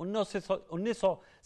1900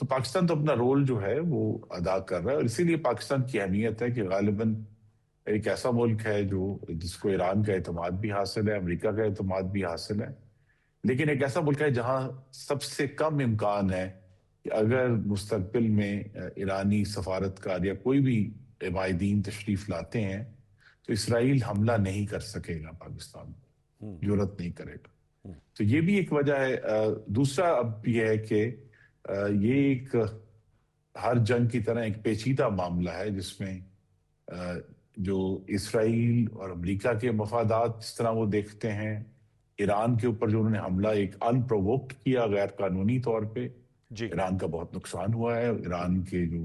تو پاکستان تو اپنا رول جو ہے وہ ادا کر رہا ہے، اور اسی لیے پاکستان کی اہمیت ہے کہ غالباً ایک ایسا ملک ہے جس کو ایران کا اعتماد بھی حاصل ہے، امریکہ کا اعتماد بھی حاصل ہے، لیکن ایک ایسا ملک ہے جہاں سب سے کم امکان ہے کہ اگر مستقبل میں ایرانی سفارتکار یا کوئی بھی عمائدین تشریف لاتے ہیں تو اسرائیل حملہ نہیں کر سکے گا، پاکستان جرأت نہیں کرے گا. تو یہ بھی ایک وجہ ہے. دوسرا اب یہ ہے کہ یہ ایک ہر جنگ کی طرح ایک پیچیدہ معاملہ ہے جس میں جو اسرائیل اور امریکہ کے مفادات جس طرح وہ دیکھتے ہیں، ایران کے اوپر جو انہوں نے حملہ ایک ان پرووکڈ کیا غیر قانونی طور پہ، ایران کا بہت نقصان ہوا ہے. ایران کے جو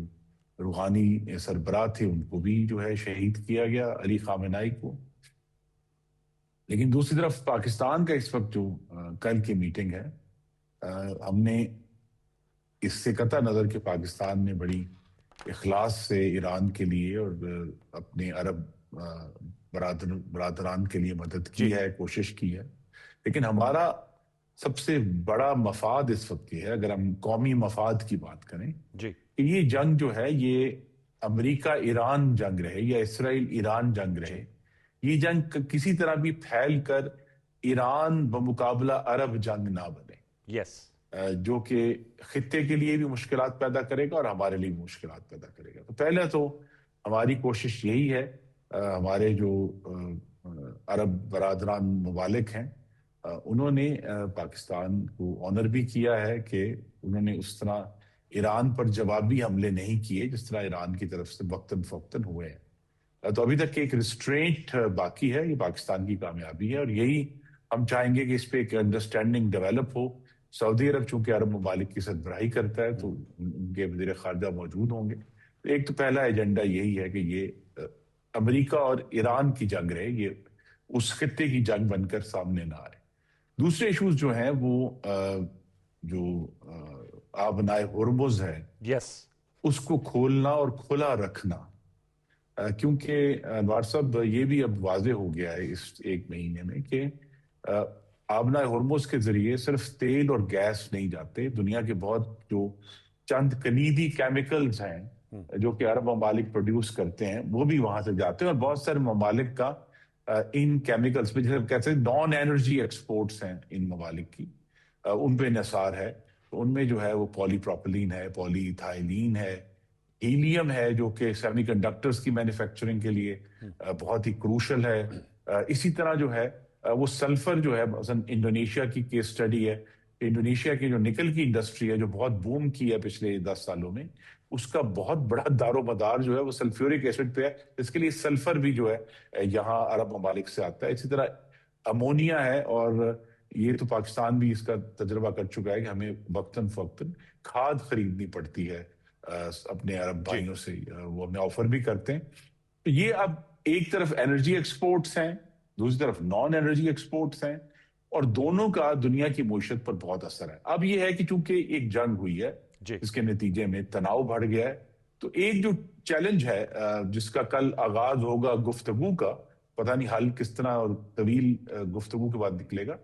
روحانی سربراہ تھے ان کو بھی جو ہے شہید کیا گیا، علی خامنائی کو. لیکن دوسری طرف پاکستان کا اس وقت جو کل کی میٹنگ ہے، ہم نے اس سے قطع نظر کہ پاکستان نے بڑی اخلاص سے ایران کے لیے اور اپنے عرب برادران کے لیے مدد کی ہے، کوشش کی ہے، لیکن ہمارا سب سے بڑا مفاد اس وقت یہ ہے، اگر ہم قومی مفاد کی بات کریں، کہ یہ جنگ جو ہے یہ امریکہ ایران جنگ رہے یا اسرائیل ایران جنگ رہے، یہ جنگ کسی طرح بھی پھیل کر ایران بمقابلہ عرب جنگ نہ بنے، جو کہ خطے کے لیے بھی مشکلات پیدا کرے گا اور ہمارے لیے بھی مشکلات پیدا کرے گا. تو پہلے تو ہماری کوشش یہی ہے، ہمارے جو عرب برادران ممالک ہیں انہوں نے پاکستان کو آنر بھی کیا ہے کہ انہوں نے اس طرح ایران پر جوابی حملے نہیں کیے جس طرح ایران کی طرف سے وقتاً فوقتاً ہوئے ہیں. تو ابھی تک ایک ریسٹرینٹ باقی ہے، یہ پاکستان کی کامیابی ہے، اور یہی ہم چاہیں گے کہ اس پہ ایک انڈرسٹینڈنگ ڈیولپ ہو. سعودی عرب چونکہ عرب ممالک کی سربراہی کرتا ہے تو ان کے وزیر خارجہ موجود ہوں گے. ایک تو پہلا ایجنڈا یہی ہے کہ یہ امریکہ اور ایران کی جنگ رہے، یہ اس خطے کی جنگ بن کر سامنے نہ آئے. دوسرے ایشوز جو ہیں وہ جو آبنائے ہرمز ہے اس کو کھولنا اور کھلا رکھنا، کیونکہ انوار صاحب یہ بھی اب واضح ہو گیا ہے اس ایک مہینے میں کہ آبنائے ہرمز کے ذریعے صرف تیل اور گیس نہیں جاتے، دنیا کے بہت جو چند کلیدی کیمیکلز ہیں جو کہ عرب ممالک پروڈیوس کرتے ہیں وہ بھی وہاں سے جاتے ہیں، اور بہت سارے ممالک کا ان کیمیکلز پہ جیسے کہتے ہیں نان انرجی ایکسپورٹس ہیں ان ممالک کی، ان پہ انحصار ہے. تو ان میں جو ہے وہ پولی پروپلین ہے، پولی ایتھائلین ہے، ہیلیم ہے جو کہ سیمی کنڈکٹرز کی مینوفیکچرنگ کے لیے بہت ہی کروشل ہے. اسی طرح جو ہے وہ سلفر جو ہے، مثلا انڈونیشیا کی کیس سٹڈی ہے، انڈونیشیا کی جو نکل کی انڈسٹری ہے جو بہت بوم کی ہے پچھلے 10 سالوں میں، اس کا بہت بڑا دار و مدار جو ہے وہ سلفیورک ایسڈ پہ ہے، اس کے لیے سلفر بھی جو ہے یہاں عرب ممالک سے آتا ہے. اسی طرح امونیا ہے، اور یہ تو پاکستان بھی اس کا تجربہ کر چکا ہے کہ ہمیں وقتاً فوقتاً کھاد خریدنی پڑتی ہے اپنے عرب بھائیوں سے، وہ ہمیں آفر بھی کرتے ہیں. تو یہ اب ایک طرف انرجی ایکسپورٹس ہیں، دوسری طرف نان انرجی ایکسپورٹس ہیں، اور دونوں کا دنیا کی معیشت پر بہت اثر ہے. اب یہ ہے کہ چونکہ ایک جنگ ہوئی ہے اس کے نتیجے میں تناؤ بڑھ گیا ہے، تو ایک جو چیلنج ہے جس کا کل آغاز ہوگا گفتگو کا، پتہ نہیں حل کس طرح اور طویل گفتگو کے بعد نکلے گا،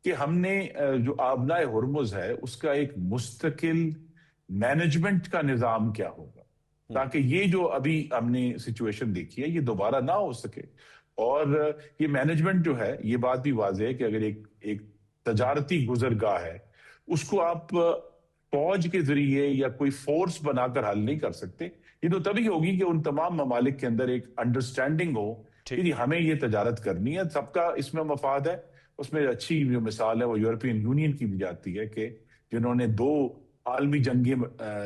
کہ ہم نے جو آبنائے ہرمز ہے اس کا ایک مستقل مینجمنٹ کا نظام کیا ہوگا تاکہ یہ جو ابھی ہم نے سچویشن دیکھی ہے یہ دوبارہ نہ ہو سکے. اور یہ مینجمنٹ جو ہے، یہ بات بھی واضح ہے کہ اگر ایک تجارتی گزرگاہ ہے اس کو آپ فوج کے ذریعے یا کوئی فورس بنا کر حل نہیں کر سکتے. یہ تو تبھی ہوگی کہ ان تمام ممالک کے اندر ایک انڈرسٹینڈنگ ہو کہ ہمیں یہ تجارت کرنی ہے، سب کا اس میں مفاد ہے. اس میں اچھی جو مثال ہے وہ یورپین یونین کی بھی جاتی ہے کہ جنہوں نے 2 عالمی جنگیں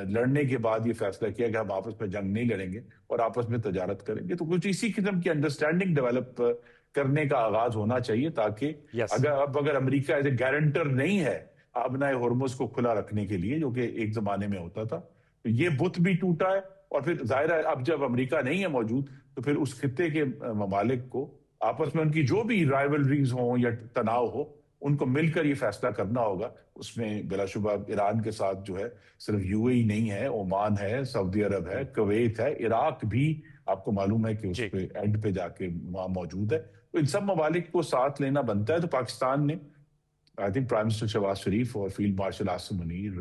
لڑنے کے بعد یہ فیصلہ کیا کہ ہم آپس میں جنگ نہیں لڑیں گے اور آپس میں تجارت کریں گے. تو کچھ اسی قسم کی انڈرسٹینڈنگ ڈیولپ کرنے کا آغاز ہونا چاہیے تاکہ اگر امریکہ ایز اے گارنٹر نہیں ہے آبنائے ہرمز کو کھلا رکھنے کے لیے جو کہ ایک زمانے میں ہوتا تھا، تو یہ بت بھی ٹوٹا ہے. اور پھر ظاہر ہے اب جب امریکہ نہیں ہے موجود تو پھر اس خطے کے ممالک کو آپس میں ان کی جو بھی رائیولریز ہوں یا تناؤ ہو ان کو مل کر یہ فیصلہ کرنا ہوگا. اس میں بلا شبہ ایران کے ساتھ جو ہے صرف یو اے ای نہیں ہے، عمان ہے، سعودی عرب ہے، کویت ہے، عراق بھی آپ کو معلوم ہے کہ اس پہ اینڈ پہ جا کے وہاں موجود ہے. تو ان سب ممالک کو ساتھ لینا بنتا ہے. تو پاکستان نے I think prime minister Shehbaz Sharif اور field marshal Asim Munir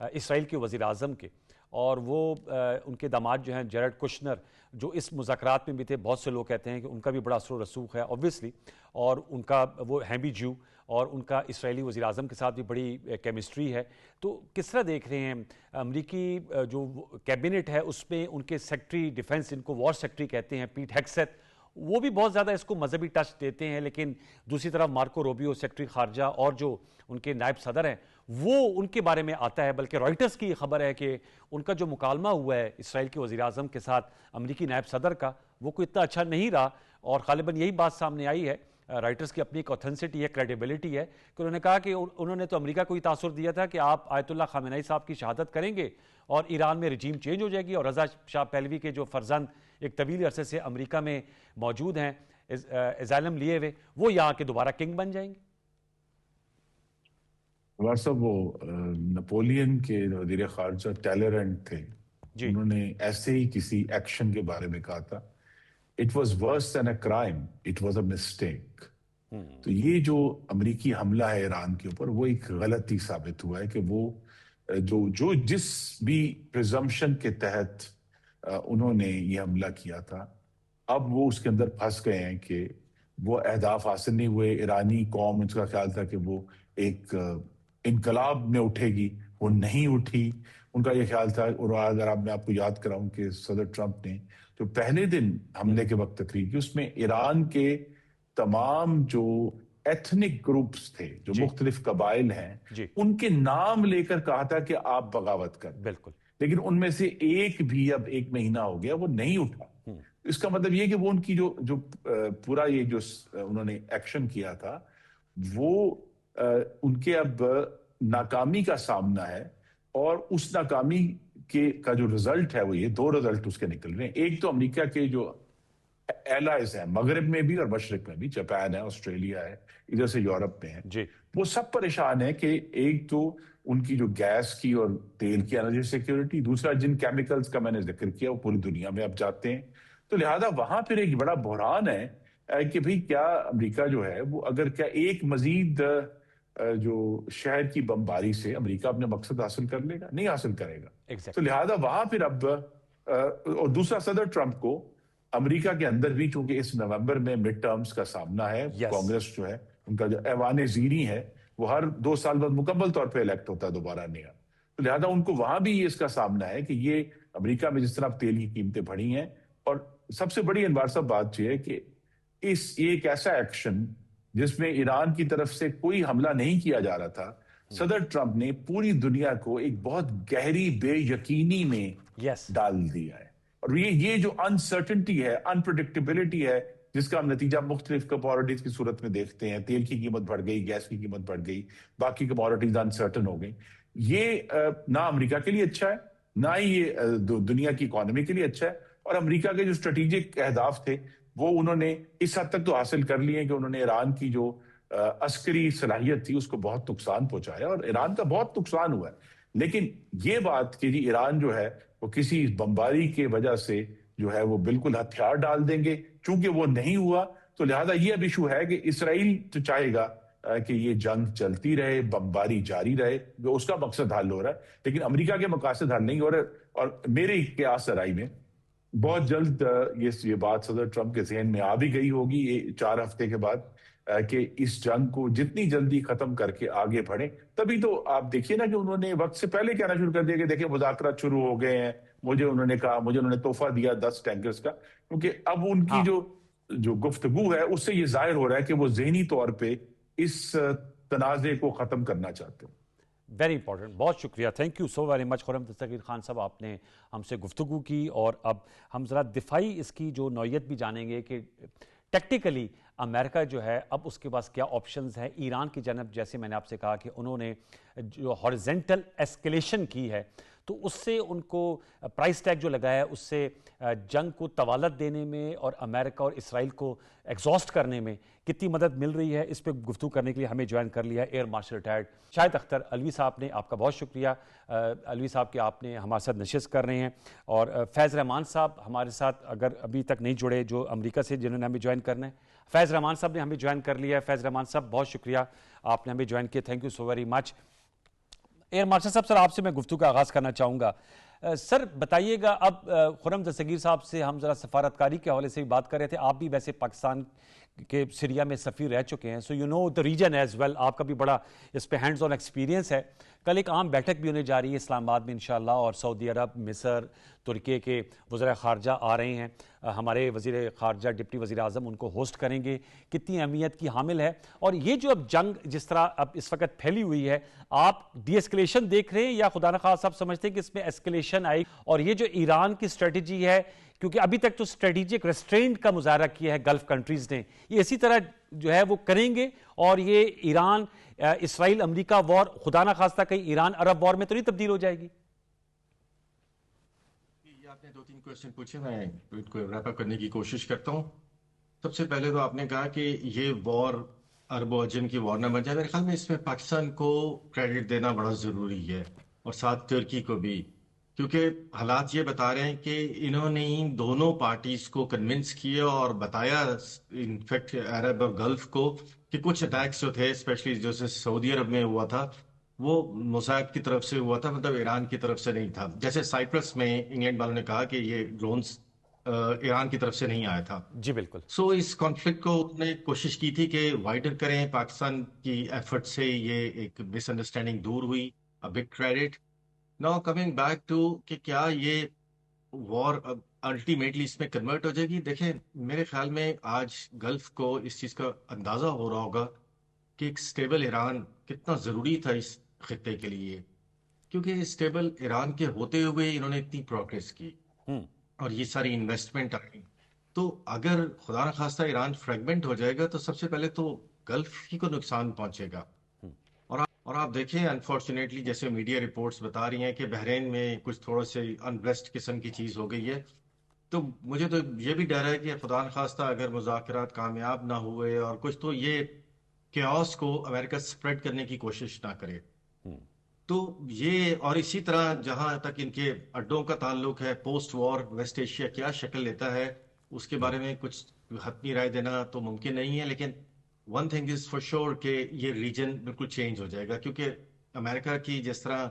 Israel کے وزیر اعظم کے، اور وہ ان کے داماد جو ہیں جیرڈ کشنر، جو اس مذاکرات میں بھی تھے، بہت سے لوگ کہتے ہیں کہ ان کا بھی بڑا اثر و رسوخ ہے اوبویسلی، اور ان کا وہ ہیں بھی جو، اور ان کا اسرائیلی وزیر اعظم کے ساتھ بھی بڑی کیمسٹری ہے. تو کس طرح دیکھ رہے ہیں امریکی جو کیبنٹ ہے اس میں ان کے سیکٹری ڈیفنس، ان کو وار سیکٹری کہتے ہیں، پیٹ ہیگسیت، وہ بھی بہت زیادہ اس کو مذہبی ٹچ دیتے ہیں، لیکن دوسری طرف مارکو روبیو سیکٹری خارجہ اور جو ان کے نائب صدر ہیں وہ ان کے بارے میں آتا ہے. بلکہ رائٹرز کی خبر ہے کہ ان کا جو مکالمہ ہوا ہے اسرائیل کے وزیر اعظم کے ساتھ امریکی نائب صدر کا، وہ کوئی اتنا اچھا نہیں رہا، اور غالباً یہی بات سامنے آئی ہے. رائٹرز کی اپنی ایک اوتھینسٹی ہے، کریڈیبلٹی ہے، کہ انہوں نے کہا کہ انہوں نے تو امریکہ کو ہی تاثر دیا تھا کہ آپ آیت اللہ خامنہئی صاحب کی شہادت کریں گے اور ایران میں رجیم چینج ہو جائے گی، اور رضا شاہ پہلوی کے جو فرزند ایک طویل عرصے سے امریکہ میں موجود ہیں اسائلم لیے ہوئے، وہ یہاں کے دوبارہ کنگ بن جائیں گے. ہمارے صاحب وہ نپولین کے وزیر خارجہ ٹیلرنٹ تھے، انہوں نے ایسے ہی کسی ایکشن کے بارے میں کہا تھا، It was worse than a crime, it was a mistake. تو یہ جو امریکی حملہ ہے ایران کے اوپر، وہ ایک غلطی ثابت ہوا ہے کہ وہ جو جس بھی پریزمپشن کے تحت انہوں نے یہ حملہ کیا تھا، اب وہ اس کے اندر پھنس گئے ہیں کہ وہ اہداف حاصل نہیں ہوئے. ایرانی قوم، اس کا خیال تھا کہ وہ ایک انقلاب میں اٹھے گی، وہ نہیں اٹھی. ان کا یہ خیال تھا، اور اگر میں آپ کو یاد کراؤں کہ صدر ٹرمپ نے جو پہلے دن حملے کے وقت تقریر کی، اس میں ایران کے تمام جو ایتھنک گروپس تھے، جو مختلف قبائل ہیں، ان کے نام لے کر کہا تھا کہ آپ بغاوت کریں. بالکل. لیکن ان میں سے ایک بھی اب 1 مہینہ ہو گیا وہ نہیں اٹھا. اس کا مطلب یہ کہ وہ ان کی جو پورا یہ جو انہوں نے ایکشن کیا تھا، وہ ان کے اب ناکامی کا سامنا ہے. اور اس ناکامی کا جو رزلٹ ہے وہ یہ 2 رزلٹ اس کے نکل رہے ہیں. ایک تو امریکہ کے جو ایلائز ہیں مغرب میں بھی اور مشرق میں بھی، جاپان ہے، آسٹریلیا ہے، ادھر سے یورپ میں ہیں، وہ سب پریشان ہیں کہ ایک تو ان کی جو گیس کی اور تیل کی انرجی سیکیورٹی، دوسرا جن کیمیکلز کا میں نے ذکر کیا وہ پوری دنیا میں اب جاتے ہیں. تو لہذا وہاں پھر ایک بڑا بحران ہے کہ بھئی کیا امریکہ جو ہے وہ اگر کیا ایک مزید جو شہر کی بمباری سے امریکہ اپنے مقصد حاصل کر لے گا؟ نہیں حاصل کرے گا. تو لہذا وہاں پھر اب اور دوسرا صدر ٹرمپ کو امریکہ کے اندر بھی چونکہ اس نومبر میں مڈ ٹرمز کا سامنا ہے، کانگریس جو ہے ان کا جو ایوان زیریں ہے وہ ہر 2 سال بعد مکمل طور پہ الیکٹ ہوتا ہے دوبارہ نیا. تو لہذا ان کو وہاں بھی اس کا سامنا ہے کہ یہ امریکہ میں جس طرح تیل کی قیمتیں بڑھی ہیں، اور سب سے بڑی انوار صاحب بات یہ ہے کہ ایک ایسا ایکشن جس میں ایران کی طرف سے کوئی حملہ نہیں کیا جا رہا تھا، صدر ٹرمپ نے پوری دنیا کو ایک بہت گہری بے یقینی میں ڈال دیا ہے. اور یہ جو انسرٹنٹی ہے، انپریڈکٹیبلٹی ہے، جس کا ہم نتیجہ مختلف کموڈٹیز کی صورت میں دیکھتے ہیں. تیل کی قیمت بڑھ گئی، گیس کی قیمت بڑھ گئی، باقی کموڈٹیز انسرٹن ہو گئی. یہ نہ امریکہ کے لیے اچھا ہے، نہ ہی یہ دنیا کی اکانومی کے لیے اچھا ہے. اور امریکہ کے جو اسٹریٹجک اہداف تھے وہ انہوں نے اس حد تک تو حاصل کر لیے کہ انہوں نے ایران کی جو عسکری صلاحیت تھی اس کو بہت نقصان پہنچایا، اور ایران کا بہت نقصان ہوا ہے. لیکن یہ بات کہ جی ایران جو ہے وہ کسی بمباری کے وجہ سے جو ہے وہ بالکل ہتھیار ڈال دیں گے، چونکہ وہ نہیں ہوا، تو لہذا یہ اب ایشو ہے کہ اسرائیل تو چاہے گا کہ یہ جنگ چلتی رہے، بمباری جاری رہے، جو اس کا مقصد حل ہو رہا ہے، لیکن امریکہ کے مقاصد حل نہیں ہو رہے. اور میرے قیاس رائے میں بہت جلد یہ بات صدر ٹرمپ کے ذہن میں آ بھی گئی ہوگی 4 ہفتے کے بعد کہ اس جنگ کو جتنی جلدی ختم کر کے آگے بڑھیں. تبھی تو آپ دیکھیے نا کہ انہوں نے وقت سے پہلے کہنا شروع کر دیا کہ دیکھیں مذاکرات شروع ہو گئے ہیں، مجھے انہوں نے تحفہ دیا 10 ٹینکرز کا، کیونکہ اب ان کی جو گفتگو ہے اس سے یہ ظاہر ہو رہا ہے کہ وہ ذہنی طور پہ اس تنازع کو ختم کرنا چاہتے ہیں. Very important. بہت شکریہ، thank you so very much Khurram Dastgir Khan sahab, آپ نے ہم سے گفتگو کی. اور اب ہم ذرا دفاعی اس کی جو نوعیت بھی جانیں گے کہ ٹیکٹیکلی امریکہ جو ہے اب اس کے پاس کیا آپشنز ہیں. ایران کی جانب جیسے میں نے آپ سے کہا کہ انہوں نے جو ہارزنٹل ایسکیلیشن کی ہے تو اس سے ان کو پرائس ٹیگ جو لگایا ہے اس سے جنگ کو طوالت دینے میں اور امریکہ اور اسرائیل کو ایگزاسٹ کرنے میں کتنی مدد مل رہی ہے، اس پہ گفتگو کرنے کے لیے ہمیں جوائن کر لیا ہے ایئر مارشل ریٹائرڈ شاہد اختر علوی صاحب نے. آپ کا بہت شکریہ علوی صاحب کہ آپ نے ہمارے ساتھ نشست کر رہے ہیں. اور فیض رحمان صاحب ہمارے ساتھ اگر ابھی تک نہیں جڑے، جو امریکہ سے جنہوں نے ہمیں جوائن کرنا ہے، فیض رحمان صاحب نے ہمیں جوائن کر لیا ہے. فیض رحمان صاحب بہت شکریہ، آپ نے ہمیں جوائن کیا، thank you so very much. Air marshal صاحب، سر آپ سے میں گفتگو کا آغاز کرنا چاہوں گا. سر بتائیے گا، اب خرم دستگیر صاحب سے ہم ذرا سفارتکاری کے حوالے سے بھی بات کر رہے تھے. آپ بھی ویسے پاکستان کے سیریا میں سفیر رہ چکے ہیں، so you know the region as well. آپ کا بھی بڑا اس پہ ہینڈز آن ایکسپیرینس ہے. کل ایک عام بیٹھک بھی ہونے جا رہی ہے اسلام آباد میں انشاءاللہ، اور سعودی عرب، مصر، ترکی کے وزراء خارجہ آ رہے ہیں. ہمارے وزیر خارجہ ڈپٹی وزیر اعظم ان کو ہوسٹ کریں گے. کتنی اہمیت کی حامل ہے. اور یہ جو اب جنگ جس طرح اب اس وقت پھیلی ہوئی ہے، آپ ڈی ایسکلیشن دیکھ رہے ہیں یا خدا نخواستہ آپ سمجھتے ہیں کہ اس میں ایسکلیشن آئی؟ اور یہ جو ایران کی اسٹریٹجی ہے، کیونکہ ابھی تک تو اسٹریٹجک ریسٹرینٹ کا مظاہرہ کیا ہے گلف کنٹریز نے، یہ اسی طرح جو ہے وہ کریں گے؟ اور یہ ایران اسرائیل امریکہ وار خدا نخواستہ کہیں ایران عرب وار میں تو نہیں تبدیل ہو جائے گی؟ یہ آپ نے 2-3 کوئسچن پوچھے، میں ان کو ریپ اپ کرنے کی کوشش کرتا ہوں. سب سے پہلے تو آپ نے کہا کہ یہ وار عرب و عجم کی وار نہ بن جائے. میرے خیال میں اس میں پاکستان کو کریڈٹ دینا بڑا ضروری ہے، اور ساتھ ترکی کو بھی، کیونکہ حالات یہ بتا رہے ہیں کہ انہوں نے دونوں پارٹیز کو کنونس کیا اور بتایا انفیکٹ عرب اور گلف کو کہ کچھ اٹیکس جو تھے، اسپیشلی جو سعودی عرب میں ہوا تھا، وہ موساد کی طرف سے ہوا تھا، مطلب ایران کی طرف سے نہیں تھا. جیسے سائپرس میں انگلینڈ والوں نے کہا کہ یہ ڈرونز ایران کی طرف سے نہیں آیا تھا. جی بالکل. سو اس کانفلکٹ کو انہوں نے کوشش کی تھی کہ وائڈر کریں. پاکستان کی ایفرٹ سے یہ ایک مس انڈرسٹینڈنگ دور ہوئی. A big credit. Now coming back to کہ کیا یہ وار الٹیمیٹلی اس میں کنورٹ ہو جائے گی. دیکھیں میرے خیال میں آج گلف کو اس چیز کا اندازہ ہو رہا ہوگا کہ ایک سٹیبل ایران کتنا ضروری تھا اس خطے کے لیے، کیونکہ سٹیبل ایران کے ہوتے ہوئے انہوں نے اتنی پروگریس کی اور یہ ساری انویسٹمنٹ آئی. تو اگر خدا نخواستہ ایران فریگمنٹ ہو جائے گا تو سب سے پہلے تو گلف ہی کو نقصان پہنچے گا. اور آپ دیکھیں انفارچونیٹلی جیسے میڈیا رپورٹس بتا رہی ہیں کہ بحرین میں کچھ تھوڑا سے انریسٹ قسم کی چیز ہو گئی ہے. تو مجھے تو یہ بھی ڈر ہے کہ خدا نخواستہ اگر مذاکرات کامیاب نہ ہوئے اور کچھ، تو یہ کیوس کو امریکہ سپریڈ کرنے کی کوشش نہ کرے. تو یہ، اور اسی طرح جہاں تک ان کے اڈوں کا تعلق ہے، پوسٹ وار ویسٹ ایشیا کیا شکل لیتا ہے اس کے بارے میں کچھ حتمی رائے دینا تو ممکن نہیں ہے. لیکن one thing is for sure کہ یہ ریجن بالکل چینج ہو جائے گا، کیونکہ امریکہ کی جس طرح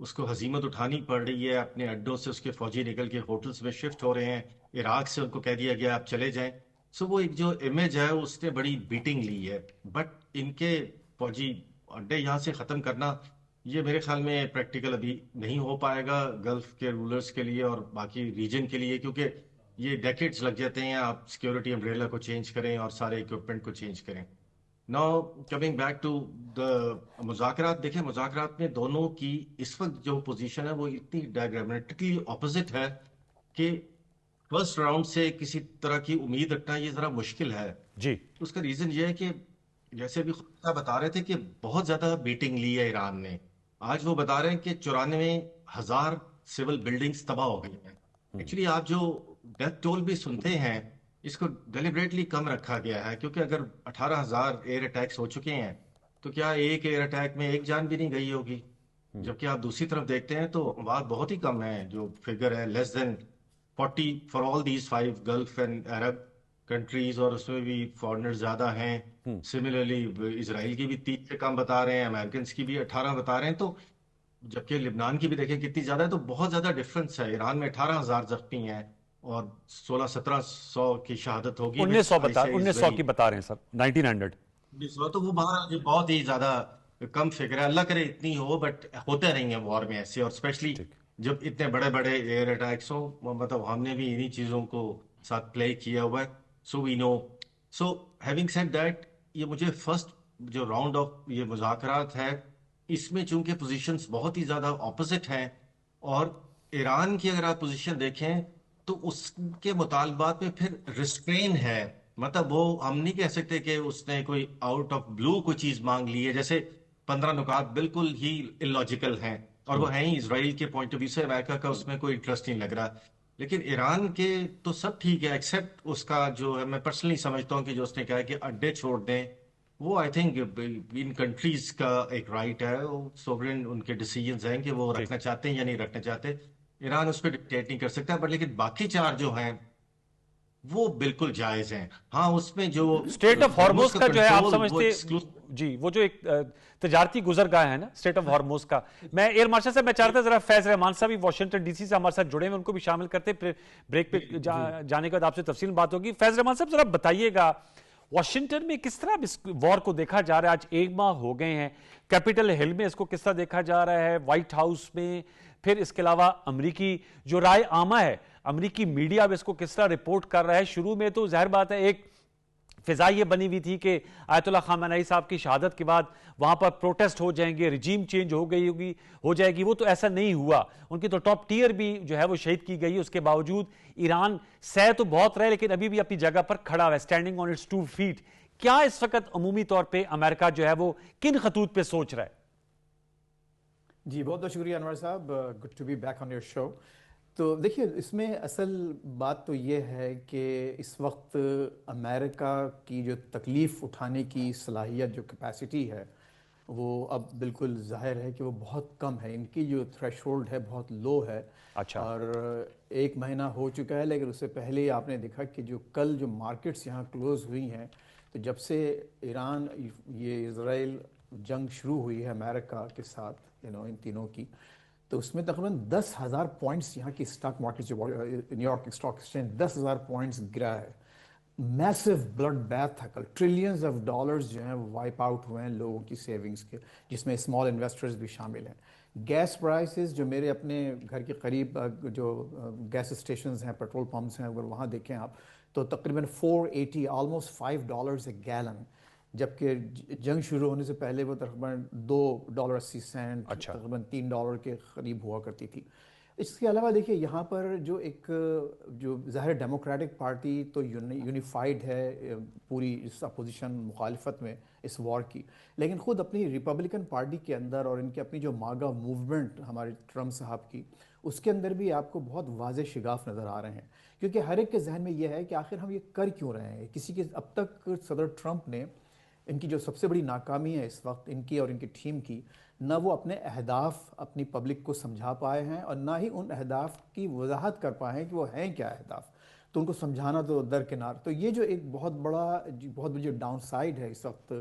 اس کو ہزیمت اٹھانی پڑ رہی ہے، اپنے اڈوں سے اس کے فوجی نکل کے ہوٹلز میں شفٹ ہو رہے ہیں، عراق سے ان کو کہہ دیا گیا آپ چلے جائیں. سو وہ ایک جو امیج ہے اس نے بڑی بیٹنگ لی ہے. بٹ ان کے فوجی اڈے یہاں سے ختم کرنا، یہ میرے خیال میں پریکٹیکل ابھی نہیں ہو پائے گا گلف کے رولرز کے لیے اور باقی ریجن کے لیے، کیونکہ یہ ڈیکیڈز لگ جاتے ہیں آپ سیکیورٹی امبریلا کو چینج کریں اور سارے اکوپمنٹ کو چینج کریں. Now coming back to the مذاکرات. دیکھیں مذاکرات میں دونوں کی اس وقت جو پوزیشن ہے وہ اتنی ڈائگرامیٹکلی اپوزٹ ہے کہ فرسٹ راؤنڈ سے کسی طرح کی امید رکھنا یہ ذرا مشکل ہے. جی اس کا ریزن یہ ہے کہ جیسے بھی خود بتا رہے تھے کہ بہت زیادہ بیٹنگ لی ہے ایران نے. آج وہ بتا رہے ہیں کہ 94,000 سول بلڈنگز تباہ ہو گئی ہیں. ایکچولی آپ جو ڈیتھ ٹول بھی سنتے ہیں اس کو ڈیلیبریٹلی کم رکھا گیا ہے، کیونکہ اگر 18,000 ایئر اٹیکس ہو چکے ہیں تو کیا ایک ایئر اٹیک میں ایک جان بھی نہیں گئی ہوگی؟ جبکہ آپ دوسری طرف دیکھتے ہیں تو بات بہت ہی کم ہے. جو فگر ہے لیس دین 40 for all these 5 golf and Arab countries, اور اس میں بھی فارنر زیادہ ہیں. سملرلی اسرائیل کی بھی 30 سے کم بتا رہے ہیں، امریکنس کی بھی 18 بتا رہے ہیں. تو جبکہ لبنان کی بھی دیکھیں کتنی زیادہ ہے، تو بہت زیادہ ڈفرنس ہے. ایران میں 18,000 زخمی ہیں اور 1600-1700 کی شہادت ہوگی. 1900 کی بتا رہے ہیں سر، 1900. تو وہ باہر بہت ہی زیادہ کم فکر ہے. اللہ کرے اتنی ہو، بٹ ہوتے نہیں ہیں وار میں ایسے، اور اسپیشلی جب اتنے بڑے بڑے ایئر اٹیکس ہوں. مطلب ہم نے بھی انہی چیزوں کو ساتھ پلے کیا ہوا ہے. سو وی نو. سو ہیونگ سیڈ دیٹ، یہ مجھے فرسٹ جو راؤنڈ آف یہ مذاکرات ہے اس میں چونکہ پوزیشنز بہت ہی زیادہ اپوزٹ ہیں، اور ایران کی اگر آپ پوزیشن دیکھیں تو اس کے مطالبات میں پھر ریسٹرین ہے. مطلب وہ ہم نہیں کہہ سکتے کہ اس نے کوئی آؤٹ آف بلو کوئی چیز مانگ لی ہے. جیسے 15 نکات بالکل ہی illogical ہیں، اور وہ ہیں ہی اسرائیل کے پوائنٹ آف ویو سے. امریکہ کا اس میں کوئی انٹرسٹ نہیں لگ رہا. لیکن ایران کے تو سب ٹھیک ہے ایکسیپٹ اس کا جو ہے، میں پرسنلی سمجھتا ہوں کہ جو اس نے کہا ہے کہ اڈے چھوڑ دیں، وہ آئی تھنک ان کنٹریز کا ایک رائٹ ہے. سوورن ان کے ڈیسیجنز ہیں کہ وہ رکھنا چاہتے ہیں یا نہیں رکھنا چاہتے. ایران اس پہ ڈکٹیٹ نہیں کر سکتا. بٹ لیکن باقی چار جو ہیں وہ بالکل جائز ہیں. ہاں اس میں جو اسٹریٹ آف ہارموز ہارموز کا کا جو ہے آپ کنٹرول وہ سمجھتے جی وہ جو ایک تجارتی گزرگاہ ہے نا اسٹریٹ آف ہارموز کا. میں ایئر مارشل صاحب میں چاہتا ہوں ذرا فیض رحمان صاحب بھی واشنگٹن ڈی سی سے ہمارے ساتھ جڑے ہیں ان کو بھی شامل کرتے پھر بریک پہ جانے کے بعد آپ سے تفصیل بات ہوگی. فیض رحمان صاحب ذرا بتائیے گا واشنگٹن میں کس طرح اس وار کو دیکھا جا رہا ہے؟ آج ایک ماہ ہو گئے ہیں. کیپٹل ہل میں اس کو کس طرح دیکھا جا رہا ہے, وائٹ ہاؤس میں, پھر اس کے علاوہ امریکی جو رائے عامہ ہے, امریکی میڈیا بھی اس کو کس طرح رپورٹ کر رہا ہے؟ شروع میں تو ظاہر بات ہے ایک فضا یہ بنی ہوئی تھی کہ آیت اللہ خامنہئی صاحب کی شہادت کے بعد وہاں پر پروٹیسٹ ہو جائیں گے, رجیم چینج ہو جائے گی. وہ تو ایسا نہیں ہوا. ان کی تو ٹاپ ٹیئر بھی جو ہے وہ شہید کی گئی. اس کے باوجود ایران سہ تو بہت رہے لیکن ابھی بھی اپنی جگہ پر کھڑا ہے, اسٹینڈنگ آن اٹس 2 feet. کیا اس وقت عمومی طور پہ امریکہ جو ہے وہ کن خطوط پہ سوچ رہا ہے؟ جی بہت بہت شکریہ انور صاحب, good to be back on your show. تو دیکھیے اس میں اصل بات تو یہ ہے کہ اس وقت امریکہ کی جو تکلیف اٹھانے کی صلاحیت, جو کیپیسٹی ہے, وہ اب بالکل ظاہر ہے کہ وہ بہت کم ہے. ان کی جو تھریش ہولڈ ہے بہت لو ہے. اچھا. اور 1 مہینہ ہو چکا ہے لیکن اس سے پہلے آپ نے دیکھا کہ جو کل جو مارکیٹس یہاں کلوز ہوئی ہیں, تو جب سے ایران یہ اسرائیل جنگ شروع ہوئی ہے امریکہ کے ساتھ ان تینوں کی, تو اس میں تقریباً 10,000 پوائنٹس یہاں کی اسٹاک مارکیٹ جو new York stock exchange 10,000 points گرا ہے. میسو بلڈ بیتھ تھا کل. ٹریلینز آف ڈالرز جو ہیں وائپ آؤٹ ہوئے ہیں لوگوں کی سیونگز کے, جس میں اسمال انویسٹرز بھی شامل ہیں. گیس پرائسز جو میرے اپنے گھر کے قریب جو گیس اسٹیشنز ہیں, پیٹرول پمپس ہیں, اگر وہاں دیکھیں آپ تو تقریباً 480 آلموسٹ $5 اے گیلن, جبکہ جنگ شروع ہونے سے پہلے وہ تقریباً $2.80 تقریباً $3 کے قریب ہوا کرتی تھی. اس کے علاوہ دیکھیے یہاں پر جو ظاہر ڈیموکریٹک پارٹی تو یونیفائڈ ہے پوری اس اپوزیشن مخالفت میں اس وار کی, لیکن خود اپنی ریپبلکن پارٹی کے اندر اور ان کی اپنی جو ماگا موومنٹ ہمارے ٹرمپ صاحب کی, اس کے اندر بھی آپ کو بہت واضح شگاف نظر آ رہے ہیں. کیونکہ ہر ایک کے ذہن میں یہ ہے کہ آخر ہم یہ کر کیوں رہے ہیں. کسی کے اب تک صدر ٹرمپ نے, ان کی جو سب سے بڑی ناکامی ہے اس وقت ان کی اور ان کی ٹیم کی, نہ وہ اپنے اہداف اپنی پبلک کو سمجھا پائے ہیں اور نہ ہی ان اہداف کی وضاحت کر پائے ہیں کہ وہ ہیں کیا اہداف. تو ان کو سمجھانا تو درکنار. تو یہ جو ایک بہت بڑی جو ڈاؤن سائڈ ہے اس وقت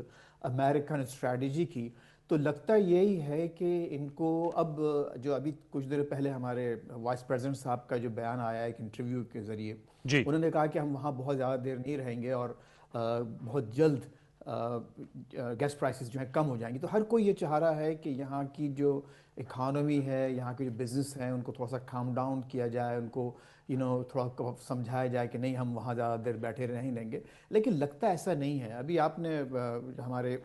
امریکن اسٹریٹجی کی, تو لگتا یہی ہے کہ ان کو اب جو ابھی کچھ دیر پہلے ہمارے وائس پریزیڈنٹ صاحب کا جو بیان آیا ہے ایک انٹرویو کے ذریعے, انہوں نے کہا کہ ہم وہاں بہت زیادہ دیر نہیں رہیں گے اور بہت جلد گیس پرائسز جو ہیں کم ہو جائیں گی. تو ہر کوئی یہ چاہ رہا ہے کہ یہاں کی جو اکانومی ہے, یہاں کے جو بزنس ہیں, ان کو تھوڑا سا کام ڈاؤن کیا جائے, ان کو تھوڑا سمجھایا جائے کہ نہیں ہم وہاں زیادہ دیر بیٹھے نہیں رہیں گے. لیکن لگتا ایسا نہیں ہے. ابھی آپ نے ہمارے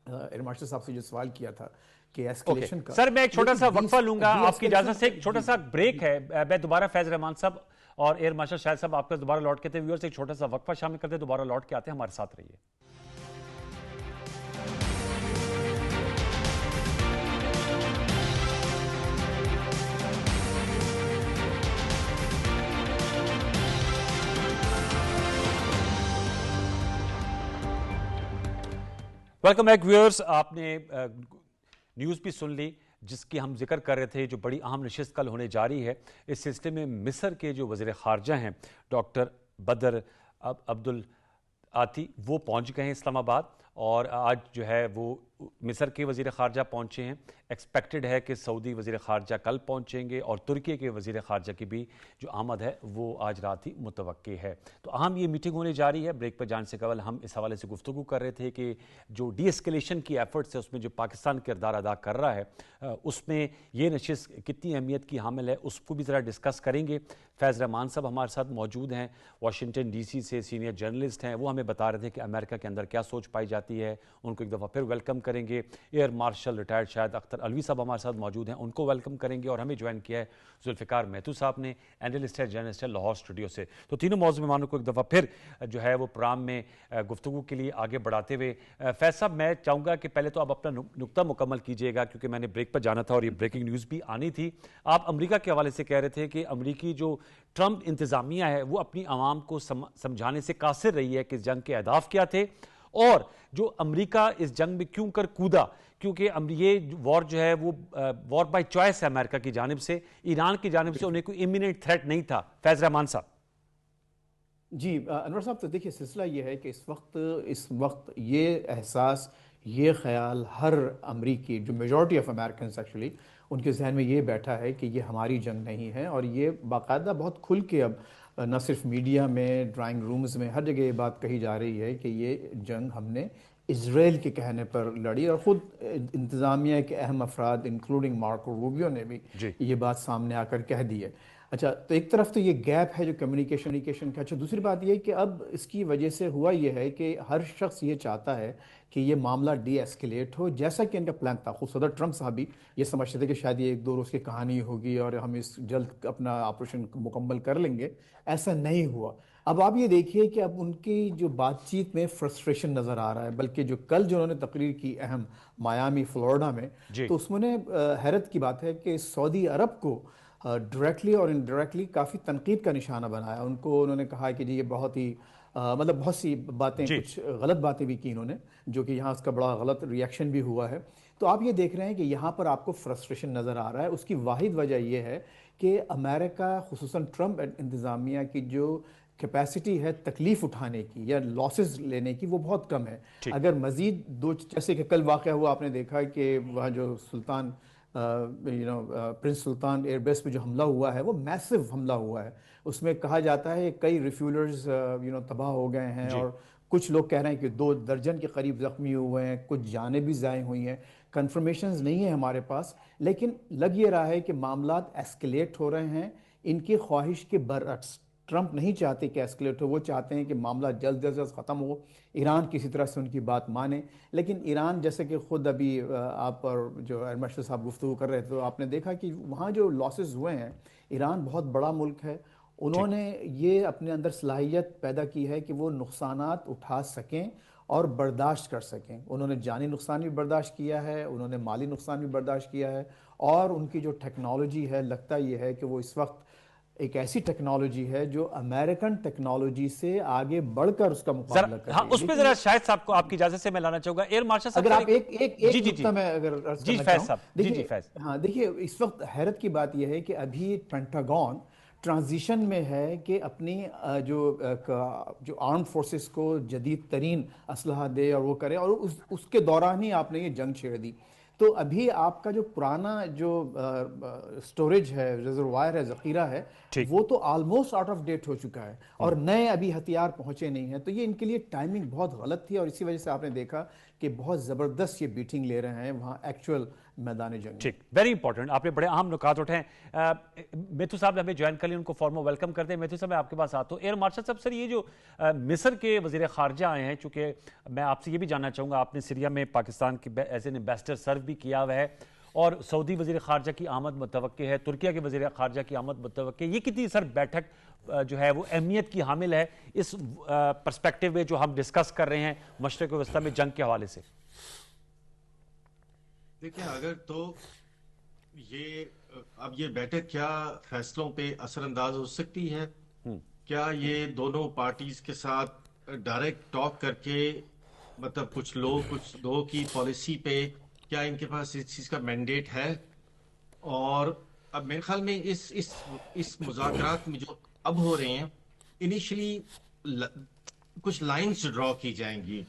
ایئر مارشل صاحب سے جو سوال کیا تھا کہ ایسکیلیشن کا, سر میں ایک چھوٹا سا وقفہ لوں گا آپ کی اجازت سے. ایک چھوٹا سا بریک ہے, میں دوبارہ فیض رحمان صاحب اور ایئر مارشل شاہد صاحب آپ کا دوبارہ لوٹ کے تھے. ویورز ایک چھوٹا سا وقفہ شامل کرتے, دوبارہ لوٹ کے آتے ہیں, ہمارے ساتھ رہیے. Welcome back viewers. آپ نے نیوز بھی سن لی جس کی ہم ذکر کر رہے تھے, جو بڑی اہم نشست کل ہونے جاری ہے. اس سلسلے میں مصر کے جو وزیر خارجہ ہیں ڈاکٹر بدر عبدالعاطی, وہ پہنچ گئے ہیں اسلام آباد, اور آج جو ہے وہ مصر کے وزیر خارجہ پہنچے ہیں. ایکسپیکٹڈ ہے کہ سعودی وزیر خارجہ کل پہنچیں گے, اور ترکی کے وزیر خارجہ کی بھی جو آمد ہے وہ آج رات ہی متوقع ہے. تو اہم یہ میٹنگ ہونے جا رہی ہے. بریک پر جانے سے قبل ہم اس حوالے سے گفتگو کر رہے تھے کہ جو ڈی اسکیلیشن کی ایفرٹس ہے اس میں جو پاکستان کردار ادا کر رہا ہے, اس میں یہ نشست کتنی اہمیت کی حامل ہے, اس کو بھی ذرا ڈسکس کریں گے. فیض رحمان صاحب ہمارے ساتھ موجود ہیں, واشنگٹن ڈی سی سے سینئر جرنلسٹ ہیں. وہ ہمیں بتا رہے تھے کہ امریکہ کے اندر کیا سوچ پائی جاتی ہے. ان کو ایک دفعہ پھر ویلکم کریں گے. ایئر مارشل ریٹائرڈ شاہد اختر علوی صاحب ہمارے ساتھ موجود ہیں, ان کو ویلکم کریں گے. اور ہمیں جوائن کیا ہے ذوالفقار مہتو صاحب نے, اینالسٹ ہے, جرنلسٹ ہے, لاہور اسٹوڈیو سے. تو تینوں موضوع مہمانوں کو ایک دفعہ پھر جو ہے وہ پروگرام میں گفتگو کے لیے آگے بڑھاتے ہوئے, فیض صاحب میں چاہوں گا کہ پہلے تو آپ اپنا نقطہ مکمل کیجئے گا, کیونکہ میں نے بریک پر جانا تھا اور یہ بریکنگ نیوز بھی آنی تھی. آپ امریکہ کے حوالے سے کہہ رہے تھے کہ امریکی جو ٹرمپ انتظامیہ ہے وہ اپنی عوام کو سمجھانے سے قاصر رہی ہے کہ اس جنگ کے اہداف کیا تھے, اور جو امریکہ اس جنگ میں کیوں کر کودا, کیونکہ یہ وار جو ہے وہ وار بائی چوائس ہے امریکہ کی جانب سے, ایران کی جانب سے انہیں کوئی امییننٹ تھریٹ نہیں تھا. فیض رحمان صاحب. جی انور صاحب، تو دیکھیے سلسلہ یہ ہے کہ اس وقت یہ احساس، یہ خیال ہر امریکی، جو میجورٹی آف امریکنس ایکچولی، ان کے ذہن میں یہ بیٹھا ہے کہ یہ ہماری جنگ نہیں ہے، اور یہ باقاعدہ بہت کھل کے اب نہ صرف میڈیا میں، ڈرائنگ رومز میں، ہر جگہ یہ بات کہی جا رہی ہے کہ یہ جنگ ہم نے اسرائیل کے کہنے پر لڑی، اور خود انتظامیہ کے اہم افراد انکلوڈنگ مارکو روبیو نے بھی جی یہ بات سامنے آ کر کہہ دی ہے۔ اچھا، تو ایک طرف تو یہ گیپ ہے جو کمیونیکیشن کا۔ اچھا، دوسری بات یہ کہ اب اس کی وجہ سے ہوا یہ ہے کہ ہر شخص یہ چاہتا ہے کہ یہ معاملہ ڈی ایسکیلیٹ ہو، جیسا کہ ان کا پلان تھا۔ خود صدر ٹرمپ صاحب بھی یہ سمجھتے تھے کہ شاید یہ 1-2 روز کی کہانی ہوگی اور ہم اس جلد اپنا آپریشن مکمل کر لیں گے۔ ایسا نہیں ہوا۔ اب آپ یہ دیکھیے کہ اب ان کی جو بات چیت میں فرسٹریشن نظر آ رہا ہے، بلکہ جو کل جو انہوں نے تقریر کی اہم میامی فلوریڈا میں، جی تو اس میں نے حیرت کی بات ہے کہ سعودی عرب کو ڈائریکٹلی اور انڈائریکٹلی کافی تنقید کا نشانہ بنایا۔ ان کو انہوں نے کہا کہ جی یہ بہت ہی مطلب بہت سی باتیں، جی کچھ غلط باتیں بھی کی انہوں نے، جو کہ یہاں اس کا بڑا غلط ریئیکشن بھی ہوا ہے۔ تو آپ یہ دیکھ رہے ہیں کہ یہاں پر آپ کو فرسٹریشن نظر آ رہا ہے۔ اس کی واحد وجہ یہ ہے کہ امریکہ، خصوصاً ٹرمپ انتظامیہ کی جو کیپیسٹی ہے تکلیف اٹھانے کی یا لاسز لینے کی، وہ بہت کم ہے۔ ٹھیک اگر مزید جیسے کہ کل واقعہ ہوا، آپ نے دیکھا کہ وہاں جو سلطان پرنس سلطان ایئر بیس پہ جو حملہ ہوا ہے، وہ میسو حملہ ہوا ہے۔ اس میں کہا جاتا ہے کئی ریفیولرز تباہ ہو گئے ہیں، جی اور کچھ لوگ کہہ رہے ہیں کہ 2 درجن کے قریب زخمی ہوئے ہیں، کچھ جانیں بھی ضائع ہوئی ہیں۔ کنفرمیشنز نہیں ہیں ہمارے پاس، لیکن لگ یہ رہا ہے کہ معاملات ایسکیلیٹ ہو رہے ہیں ان کی خواہش کے برعکس۔ ٹرمپ نہیں چاہتے کہ ایسکیلیٹ ہو، وہ چاہتے ہیں کہ معاملہ جلد از جلد ختم ہو، ایران کسی طرح سے ان کی بات مانے۔ لیکن ایران، جیسے کہ خود ابھی آپ اور جو ارمشد صاحب گفتگو کر رہے تھے، تو آپ نے دیکھا کہ وہاں جو لاسز ہوئے ہیں، ایران بہت بڑا ملک ہے، انہوں ٹھیک نے یہ اپنے اندر صلاحیت پیدا کی ہے کہ وہ نقصانات اٹھا سکیں اور برداشت کر سکیں۔ انہوں نے جانی نقصان بھی برداشت کیا ہے، انہوں نے مالی نقصان بھی برداشت کیا ہے، اور ان کی جو ٹیکنالوجی ہے، لگتا یہ ہے کہ وہ اس وقت ایک ایسی ٹیکنالوجی ہے جو امریکن ٹیکنالوجی سے آگے بڑھ کر اس کا مقابلہ کر ہاں رہی ہے۔ اس پہ ذرا شاہد صاحب کو آپ کی اجازت سے میں لانا چاہوں گا ایئر مارشل صاحب اگر سر آپ ایک جی جی نقطہ جی میں اگر عرض جی کرنا فیض چاہوں، صاحب جی جی فیض ہاں دیکھیے اس وقت حیرت کی بات یہ ہے کہ ابھی پینٹاگون ٹرانزیشن میں ہے کہ اپنی جو آرم فورسز کو جدید ترین اسلحہ دے اور وہ کرے، اور اس کے دوران ہی آپ نے یہ جنگ چھیڑ دی۔ تو ابھی آپ کا جو پرانا جو سٹوریج ہے، ریزروائر ہے، ذخیرہ ہے، ٹھیک وہ تو آلموسٹ آؤٹ آف ڈیٹ ہو چکا ہے، اور نئے ابھی ہتھیار پہنچے نہیں ہیں۔ تو یہ ان کے لیے ٹائمنگ بہت غلط تھی، اور اسی وجہ سے آپ نے دیکھا کہ بہت زبردست یہ بیٹنگ لے رہے ہیں وہاں ایکچوئل میدان جنگ میں۔ ٹھیک، ویری امپورٹنٹ، آپ نے بڑے اہم نکات اٹھائے ہیں۔ میتھو صاحب نے ہمیں جوائن کر لیا، ان کو فارمل ویلکم کرتے ہیں۔ میتھو صاحب میں آپ کے پاس آتا ہوں۔ ایئر مارشل صاحب سر، یہ جو مصر کے وزیر خارجہ آئے ہیں، چونکہ میں آپ سے یہ بھی جاننا چاہوں گا، آپ نے سیریا میں پاکستان کی ایز این ایمبیسڈر سرو بھی کیا ہوا ہے، اور سعودی وزیر خارجہ کی آمد متوقع ہے، ترکیہ کے وزیر خارجہ کی آمد متوقع ہے۔ یہ کتنی سر بیٹھک جو ہے وہ اہمیت کی حامل ہے اس پرسپیکٹو میں جو ہم ڈسکس کر رہے ہیں مشرق وسطیٰ میں جنگ کے حوالے سے؟ دیکھیں، اگر تو اب یہ بیٹھک کیا فیصلوں پہ اثر انداز ہو سکتی ہے؟ کیا یہ دونوں پارٹیز کے ساتھ ڈائریکٹ ٹاک کر کے، مطلب کچھ لوگوں کی پالیسی پہ کیا ان کے پاس اس چیز کا مینڈیٹ ہے؟ اور اب میرے خیال میں اس مذاکرات میں جو اب ہو رہے ہیں، انیشلی کچھ لائنز ڈرا کی جائیں گی۔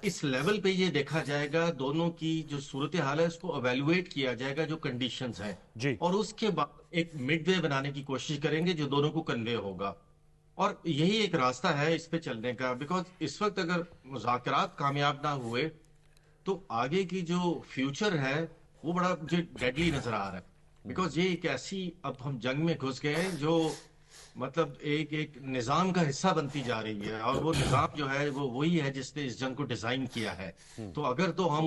اس لیول پہ یہ دیکھا جائے گا، دونوں کی جو صورتحال ہے اس کو ایویلویٹ کیا جائے گا، جو کنڈیشنز ہیں، جی اور اس کے بعد ایک مڈ وے بنانے کی کوشش کریں گے جو دونوں کو کنوے ہوگا۔ اور یہی ایک راستہ ہے اس پہ چلنے کا، بیکاز اس وقت اگر مذاکرات کامیاب نہ ہوئے تو آگے کی جو فیوچر ہے وہ بڑا مجھے ڈیڈلی نظر آ رہا ہے، بیکاز یہ ایک ایسی اب ہم جنگ میں گھس گئے ہیں جو مطلب ایک نظام کا حصہ بنتی جا رہی ہے، اور وہ نظام جو ہے وہ وہی ہے جس نے اس جنگ کو ڈیزائن کیا ہے۔ تو اگر تو ہم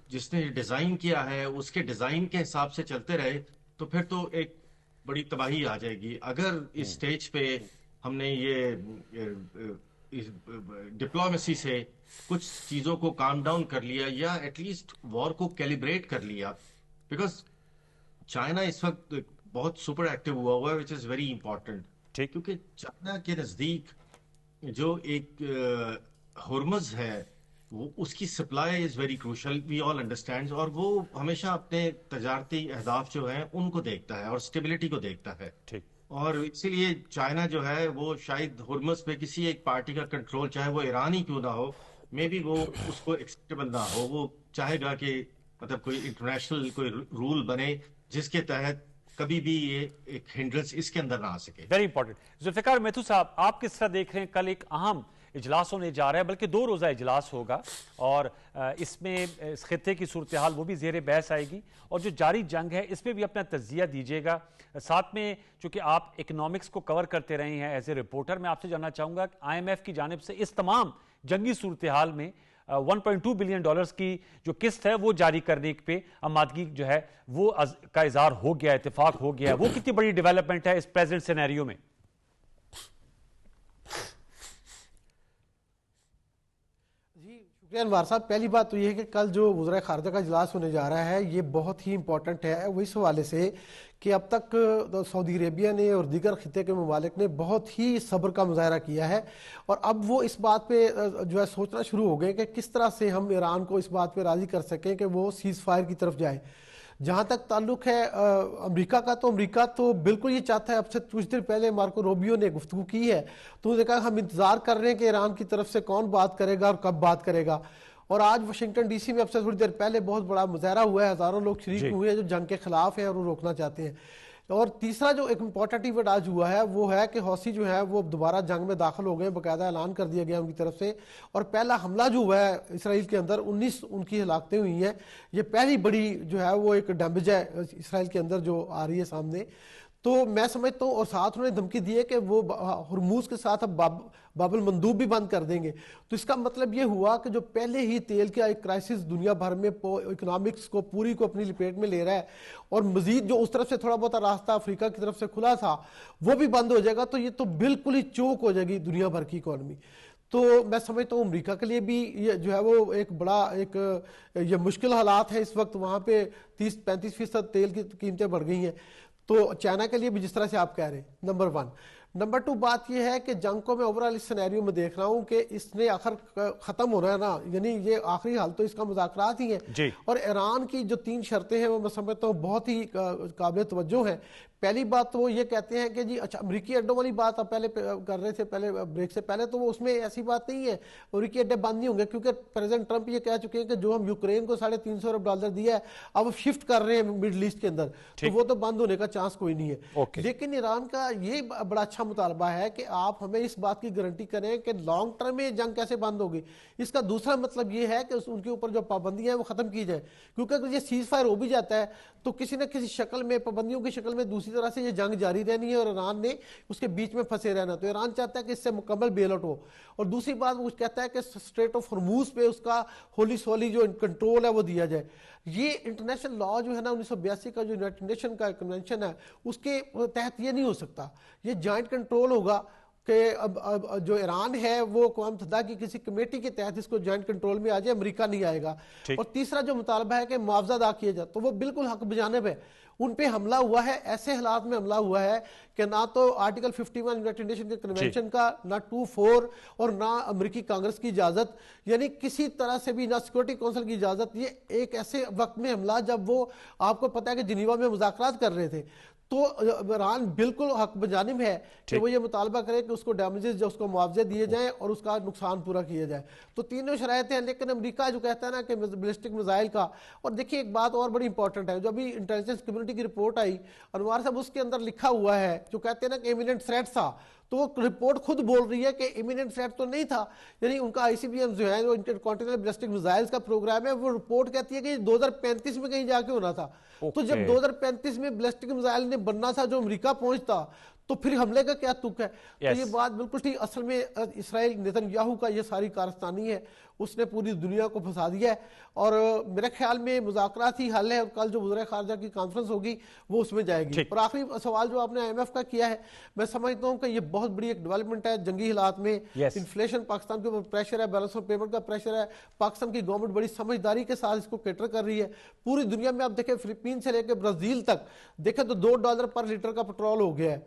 جس نے ڈیزائن کیا ہے اس کے ڈیزائن کے حساب سے چلتے رہے تو پھر تو ایک بڑی تباہی آ جائے گی۔ اگر اس سٹیج پہ ہم نے یہ ڈپلومیسی سے کچھ چیزوں کو کام ڈاؤن کر لیا، یا ایٹ لیسٹ وار کو کیلیبریٹ کر لیا، بیکاز چائنا اس وقت بہت سپر ایکٹیو ہوا ہے، وچ از ویری امپورٹنٹ، ٹھیک کیونکہ چائنا کے نزدیک جو ایک ہرمز ہے، وہ اس کی supply is very crucial, we all understand, اور وہ ہمیشہ اپنے تجارتی اہداف جو ہیں ان کو دیکھتا ہے اور اسٹیبلٹی کو دیکھتا ہے۔ ٹھیک اور اسی لیے چائنا جو ہے وہ شاید ہرمز پہ کسی ایک پارٹی کا کنٹرول، چاہے وہ ایران ہی کیوں نہ ہو، مے بی وہ اس کو ایکسیپٹیبل نہ ہو. وہ چاہے گا کہ مطلب کوئی انٹرنیشنل کوئی رول بنے جس کے تحت کبھی بھی یہ ایک ہنڈرنس اس کے اندر نہ آ سکے. Very important. ذوالفقار میتھو صاحب، آپ کس طرح دیکھ رہے ہیں؟ کل ایک اہم اجلاس ہونے جا رہا ہے، بلکہ 2 روزہ اجلاس ہوگا، اور اس میں اس خطے کی صورتحال وہ بھی زیر بحث آئے گی، اور جو جاری جنگ ہے اس میں بھی اپنا تجزیہ دیجیے گا. ساتھ میں چونکہ آپ اکنامکس کو کور کرتے رہے ہیں ایز اے رپورٹر، میں آپ سے جاننا چاہوں گا کہ آئی ایم ایف کی جانب سے اس تمام جنگی صورتحال میں $1.2 بلین کی جو قسط ہے وہ جاری کرنے پہ آمادگی جو ہے وہ کا اظہار ہو گیا، اتفاق ہو گیا ہے. وہ کتنی بڑی ڈیولپمنٹ ہے اس پریزنٹ سینیریو میں؟ انوار صاحب، پہلی بات تو یہ ہے کہ کل جو وزراء خارجہ کا اجلاس ہونے جا رہا ہے یہ بہت ہی امپورٹنٹ ہے، وہ اس حوالے سے کہ اب تک سعودی عربیہ نے اور دیگر خطے کے ممالک نے بہت ہی صبر کا مظاہرہ کیا ہے، اور اب وہ اس بات پہ جو ہے سوچنا شروع ہو گئے کہ کس طرح سے ہم ایران کو اس بات پہ راضی کر سکیں کہ وہ سیز فائر کی طرف جائے. جہاں تک تعلق ہے امریکہ کا، تو امریکہ تو بالکل یہ چاہتا ہے. اب سے کچھ دیر پہلے مارکو روبیو نے گفتگو کی ہے، تو انہوں نے کہا ہم انتظار کر رہے ہیں کہ ایران کی طرف سے کون بات کرے گا اور کب بات کرے گا. اور آج واشنگٹن ڈی سی میں اب سے تھوڑی دیر پہلے بہت بڑا مظاہرہ ہوا ہے، ہزاروں لوگ شریک ہوئے ہیں جو جنگ کے خلاف ہیں اور وہ روکنا چاہتے ہیں. اور تیسرا جو ایک امپورٹنٹ ایونٹ آج ہوا ہے وہ ہے کہ حوثی جو ہے وہ دوبارہ جنگ میں داخل ہو گئے، باقاعدہ اعلان کر دیا گیا ان کی طرف سے، اور پہلا حملہ جو ہوا ہے اسرائیل کے اندر 19 ان کی ہلاکتیں ہوئی ہیں. یہ پہلی بڑی جو ہے وہ ایک ڈیمیج ہے اسرائیل کے اندر جو آ رہی ہے سامنے. تو میں سمجھتا ہوں، اور ساتھ انہوں نے دھمکی دی ہے کہ وہ ہرموز کے ساتھ اب باب المندوب بھی بند کر دیں گے. تو اس کا مطلب یہ ہوا کہ جو پہلے ہی تیل کا ایک کرائسس دنیا بھر میں اکنامکس کو پوری کو اپنی لپیٹ میں لے رہا ہے، اور مزید جو اس طرف سے تھوڑا بہت راستہ افریقہ کی طرف سے کھلا تھا وہ بھی بند ہو جائے گا، تو یہ تو بالکل ہی چوک ہو جائے گی دنیا بھر کی اکانومی. تو میں سمجھتا ہوں امریکہ کے لیے بھی یہ جو ہے وہ ایک بڑا ایک یہ مشکل حالات ہیں اس وقت. وہاں پہ 30-35% تیل کی قیمتیں بڑھ گئی ہیں. تو چائنا کے لیے بھی جس طرح سے آپ کہہ رہے ہیں، نمبر 1. نمبر 2 بات یہ ہے کہ جنگ کو میں اوورال اس سینیریو میں دیکھ رہا ہوں کہ اس نے آخر ختم ہونا ہے نا، یعنی یہ آخری حال تو اس کا مذاکرات ہی ہیں. اور ایران کی جو 3 شرطیں ہیں وہ میں سمجھتا ہوں بہت ہی قابل توجہ ہیں. پہلی بات تو وہ یہ کہتے ہیں کہ جی اچھا امریکی اڈوں والی بات آپ پہلے کر رہے تھے پہلے بریک سے پہلے، تو وہ اس میں ایسی بات نہیں ہے امریکی اڈے بند نہیں ہوں گے، کیونکہ پریزیڈنٹ ٹرمپ یہ کہہ چکے ہیں کہ جو ہم یوکرین کو $350 ارب دیا ہے اب شفٹ کر رہے ہیں مڈل ایسٹ کے اندر، تو وہ تو بند ہونے کا چانس کوئی نہیں ہے. لیکن ایران کا یہ بڑا اچھا مطالبہ ہے کہ آپ ہمیں اس بات کی گارنٹی کریں کہ لانگ ٹرم میں جنگ کیسے بند ہوگی. اس کا دوسرا مطلب یہ ہے کہ ان کے اوپر جو پابندیاں ہیں وہ ختم کی جائے، کیونکہ اگر یہ سیز فائر ہو بھی جاتا ہے تو کسی نہ کسی شکل میں پابندیوں کی شکل میں دوسری طرح سے یہ جنگ جاری رہنی ہے، اور ایران نے اس کے بیچ میں پھنسے رہنا. تو ایران چاہتا ہے کہ اس سے مکمل بیل آؤٹ ہو. اور دوسری بات وہ کہتا ہے کہ اسٹریٹ آف ہرموز پہ اس کا ہولی سولی جو کنٹرول ہے وہ دیا جائے. یہ انٹرنیشنل لا جو ہے نا 1982 کا جو یونائٹڈ نیشن کا کنونشن ہے اس کے تحت یہ نہیں ہو سکتا. یہ جوائنٹ کنٹرول ہوگا کہ اب جو ایران ہے وہ اقوام متحدہ کی کسی کمیٹی کے تحت اس کو جوائنٹ کنٹرول میں آ جائے، امریکہ نہیں آئے گا. اور تیسرا جو مطالبہ ہے کہ معاوضہ ادا کیا جائے، تو وہ بالکل حق بجانب ہے. ان پہ حملہ ہوا ہے، ایسے حالات میں حملہ ہوا ہے کہ نہ تو آرٹیکل 51 یونائٹڈ نیشن کے کنونشن کا، نہ 24 اور نہ امریکی کانگریس کی اجازت، یعنی کسی طرح سے بھی نہ سیکورٹی کونسل کی اجازت. یہ ایک ایسے وقت میں حملہ جب وہ آپ کو پتہ ہے کہ جنیوا میں مذاکرات کر رہے تھے. تو ایران بالکل حق بجانب ہے کہ وہ یہ مطالبہ کرے کہ اس کو ڈیمیجز جو اس کو معاوضے دیے جائیں اور اس کا نقصان پورا کیا جائے. تو تینوں شرائطیں ہیں. لیکن امریکہ جو کہتا ہے نا کہ بیلسٹک میزائل کا، اور دیکھیے ایک بات اور بڑی امپورٹنٹ ہے، جو ابھی انٹیلیجنس کمیونٹی کی رپورٹ آئی انوار صاحب، اس کے اندر لکھا ہوا ہے جو کہتے ہیں نا کہ امییننٹ تھریٹ تھا، تو وہ رپورٹ خود بول رہی ہے کہ امییننٹ تھریٹ تو نہیں تھا. یعنی ان کا ICBM جو ہے جو انٹر کانٹیننٹل بیلسٹک میزائلز کا پروگرام ہے، وہ رپورٹ کہتی ہے کہ 2035 میں کہیں جا کے ہونا تھا. تو جب 2035 میں بیلسٹک میزائل نے بننا تھا جو امریکہ پہنچتا، تو پھر حملے کا کیا تک ہے؟ تو یہ بات بالکل ٹھیک. اصل میں اسرائیل نیتن کا یہ ساری کارستانی ہے، اس نے پوری دنیا کو پھنسا دیا ہے. اور میرے خیال میں مذاکرات ہی حل ہے، اور کل جو وزراء خارجہ کی کانفرنس ہوگی وہ اس میں جائے گی. اور آخری سوال جو آپ نے IMF کا کیا ہے، میں سمجھتا ہوں کہ یہ بہت بڑی ایک ڈیولپمنٹ ہے جنگی حالات میں. انفلیشن پاکستان کے اوپر پریشر ہے، بیلنس آف پیمنٹ کا پریشر ہے. پاکستان کی گورنمنٹ بڑی سمجھداری کے ساتھ اس کو کیٹر کر رہی ہے. پوری دنیا میں آپ دیکھیں فلپین سے لے کے برازیل تک دیکھیں تو $2 پر لیٹر کا پٹرول ہو گیا ہے.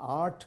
8